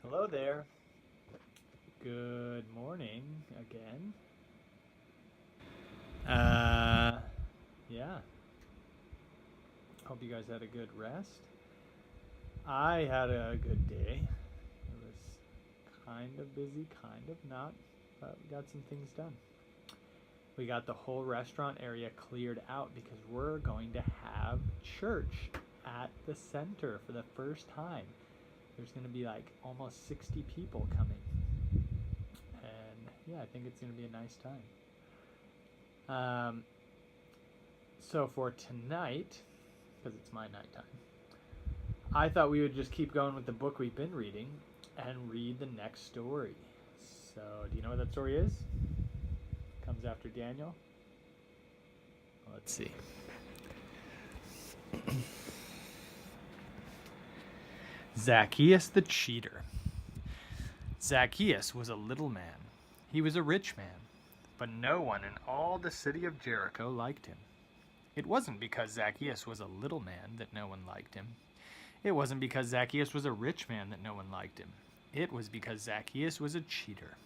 Hello there. Good morning again. Yeah. Hope you guys had a good rest. I had a good day. It was kind of busy, kind of not, but we got some things done. We got the whole restaurant area cleared out because we're going to have church at the center for the first time. There's going to be like almost 60 people coming. And yeah, I think it's going to be a nice time. So for tonight, because it's my nighttime, I thought we would just keep going with the book we've been reading and read the next story. So, do you know what that story is? Comes after Daniel. Let's see. Zacchaeus the cheater. Zacchaeus was a little man. He was a rich man, but no one in all the city of Jericho liked him. It wasn't because Zacchaeus was a little man that no one liked him. It wasn't because Zacchaeus was a rich man that no one liked him. It was because Zacchaeus was a cheater.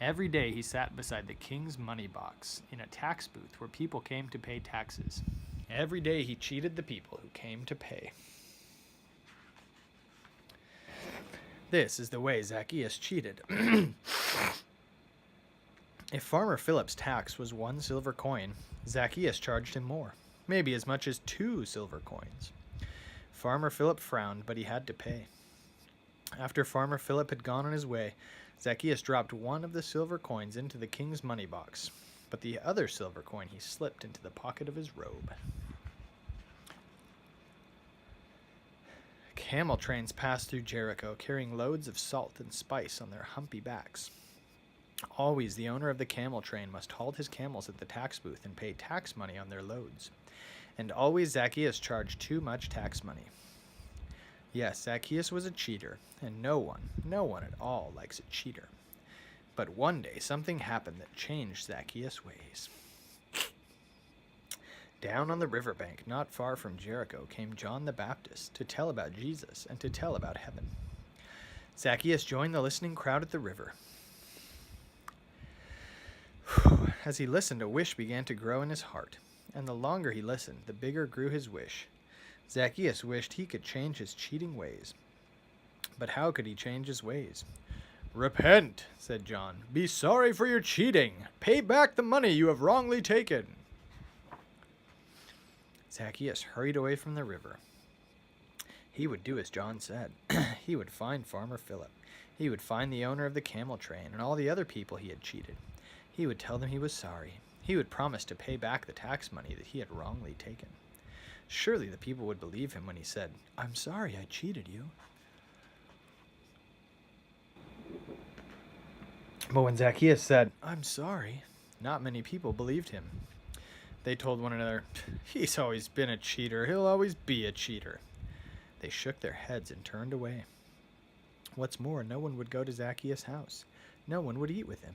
Every day he sat beside the king's money box in a tax booth where people came to pay taxes. Every day he cheated the people who came to pay. This is the way Zacchaeus cheated. If Farmer Philip's tax was 1 silver coin, Zacchaeus charged him more, maybe as much as 2 silver coins. Farmer Philip frowned, but he had to pay. After Farmer Philip had gone on his way, Zacchaeus dropped 1 of the silver coins into the king's money box, but the other silver coin he slipped into the pocket of his robe. Camel trains passed through Jericho, carrying loads of salt and spice on their humpy backs. Always the owner of the camel train must halt his camels at the tax booth and pay tax money on their loads. And always Zacchaeus charged too much tax money. Yes, Zacchaeus was a cheater, and no one at all likes a cheater. But one day something happened that changed Zacchaeus' ways. Down on the riverbank, not far from Jericho, came John the Baptist to tell about Jesus and to tell about heaven. Zacchaeus joined the listening crowd at the river. As he listened, a wish began to grow in his heart, and the longer he listened, the bigger grew his wish. Zacchaeus wished he could change his cheating ways. But how could he change his ways? "Repent," said John. "Be sorry for your cheating. Pay back the money you have wrongly taken." Zacchaeus hurried away from the river. He would do as John said. He would find Farmer Philip. He would find the owner of the camel train and all the other people he had cheated. He would tell them he was sorry. He would promise to pay back the tax money that he had wrongly taken. Surely the people would believe him when he said, "I'm sorry I cheated you." But when Zacchaeus said, "I'm sorry," not many people believed him. They told one another, "He's always been a cheater. He'll always be a cheater." They shook their heads and turned away. What's more, no one would go to Zacchaeus' house. No one would eat with him.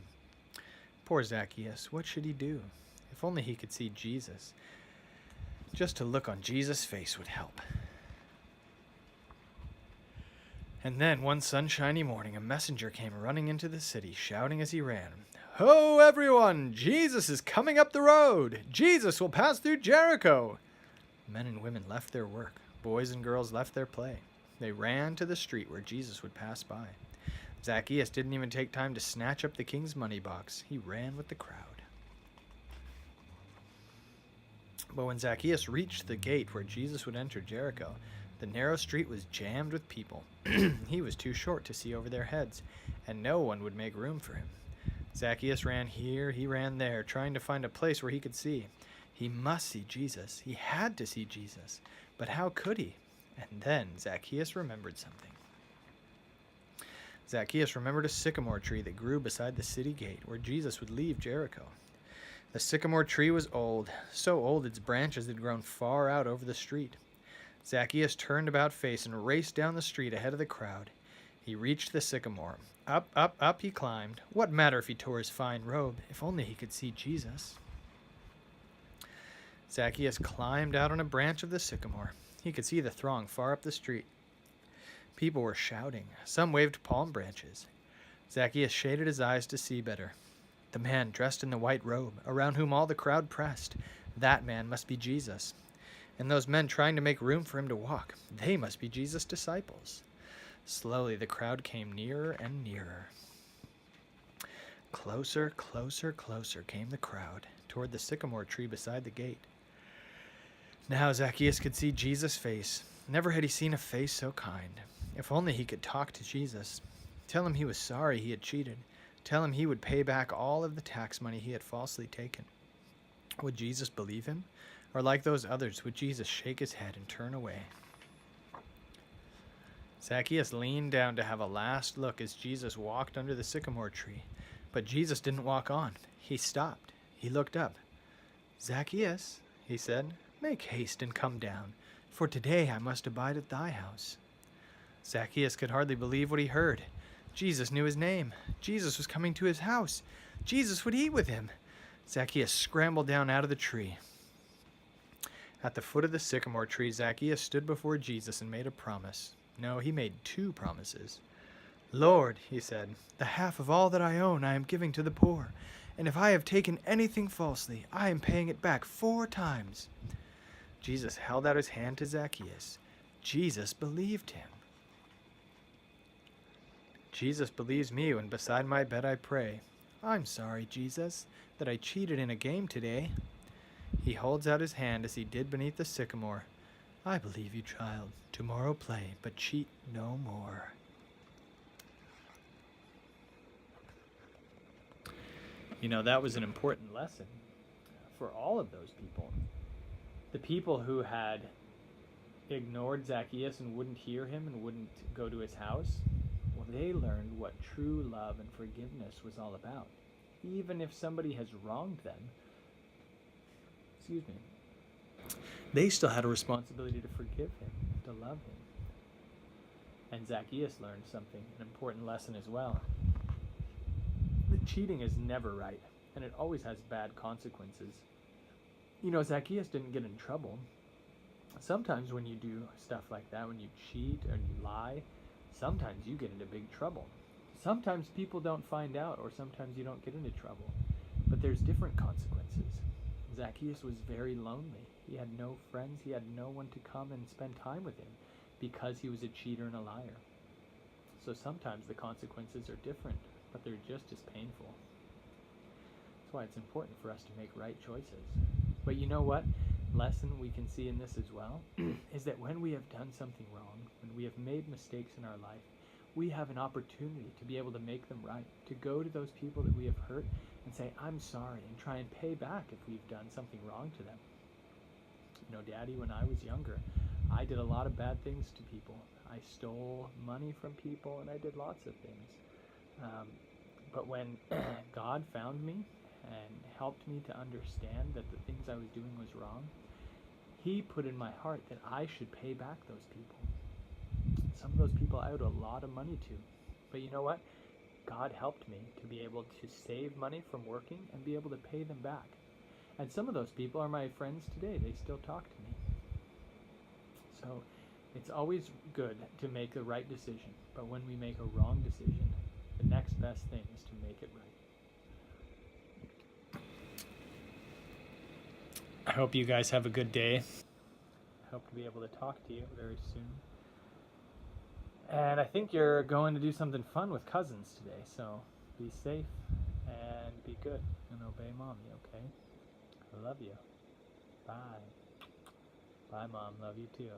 Poor Zacchaeus, what should he do? If only he could see Jesus. Just to look on Jesus' face would help. And then, one sunshiny morning, a messenger came running into the city, shouting as he ran, "Ho, everyone! Jesus is coming up the road! Jesus will pass through Jericho!" Men and women left their work. Boys and girls left their play. They ran to the street where Jesus would pass by. Zacchaeus didn't even take time to snatch up the king's money box. He ran with the crowd. But when Zacchaeus reached the gate where Jesus would enter Jericho, the narrow street was jammed with people. He was too short to see over their heads, and no one would make room for him. Zacchaeus ran here, he ran there, trying to find a place where he could see. He must see Jesus. He had to see Jesus. But how could he? And then Zacchaeus remembered something. Zacchaeus remembered a sycamore tree that grew beside the city gate where Jesus would leave Jericho. The sycamore tree was old, so old its branches had grown far out over the street. Zacchaeus turned about face and raced down the street ahead of the crowd. He reached the sycamore. Up, up, up he climbed. What matter if he tore his fine robe, if only he could see Jesus? Zacchaeus climbed out on a branch of the sycamore. He could see the throng far up the street. People were shouting. Some waved palm branches. Zacchaeus shaded his eyes to see better. The man dressed in the white robe, around whom all the crowd pressed. That man must be Jesus. And those men trying to make room for him to walk, they must be Jesus' disciples. Slowly the crowd came nearer and nearer. Closer, closer, closer came the crowd, toward the sycamore tree beside the gate. Now Zacchaeus could see Jesus' face. Never had he seen a face so kind. If only he could talk to Jesus. Tell him he was sorry he had cheated. Tell him he would pay back all of the tax money he had falsely taken. Would Jesus believe him? Or like those others, would Jesus shake his head and turn away? Zacchaeus leaned down to have a last look as Jesus walked under the sycamore tree. But Jesus didn't walk on. He stopped. He looked up. "Zacchaeus," he said, "make haste and come down, for today I must abide at thy house." Zacchaeus could hardly believe what he heard. Jesus knew his name. Jesus was coming to his house. Jesus would eat with him. Zacchaeus scrambled down out of the tree. At the foot of the sycamore tree, Zacchaeus stood before Jesus and made a promise. No, he made 2 promises. "Lord," he said, "the half of all that I own I am giving to the poor, and if I have taken anything falsely, I am paying it back 4 times. Jesus held out his hand to Zacchaeus. Jesus believed him. Jesus believes me when beside my bed I pray, "I'm sorry, Jesus, that I cheated in a game today." He holds out his hand as he did beneath the sycamore. "I believe you, child. Tomorrow play, but cheat no more." You know, that was an important lesson for all of those people. The people who had ignored Zacchaeus and wouldn't hear him and wouldn't go to his house, well, they learned what true love and forgiveness was all about. Even if somebody has wronged them, they still had a responsibility to forgive him, to love him. And Zacchaeus learned something, an important lesson as well. That cheating is never right, and it always has bad consequences. You know, Zacchaeus didn't get in trouble. Sometimes when you do stuff like that, when you cheat or you lie, sometimes you get into big trouble. Sometimes people don't find out, or sometimes you don't get into trouble. But there's different consequences. Zacchaeus was very lonely. He had no friends. He had no one to come and spend time with him because he was a cheater and a liar. So sometimes the consequences are different, but they're just as painful. That's why it's important for us to make right choices. But you know what? Lesson we can see in this as well is that when we have done something wrong, when we have made mistakes in our life, we have an opportunity to be able to make them right, to go to those people that we have hurt and say, "I'm sorry," and try and pay back if we've done something wrong to them. You know, Daddy, when I was younger, I did a lot of bad things to people. I stole money from people, and I did lots of things. But when God found me and helped me to understand that the things I was doing was wrong, He put in my heart that I should pay back those people. Some of those people I owed a lot of money to. But you know what? God helped me to be able to save money from working and be able to pay them back. And some of those people are my friends today. They still talk to me. So it's always good to make the right decision. But when we make a wrong decision, the next best thing is to make it right. I hope you guys have a good day. I hope to be able to talk to you very soon. And I think you're going to do something fun with cousins today, so be safe and be good and obey Mommy, okay? I love you. Bye. Bye, Mom. Love you too.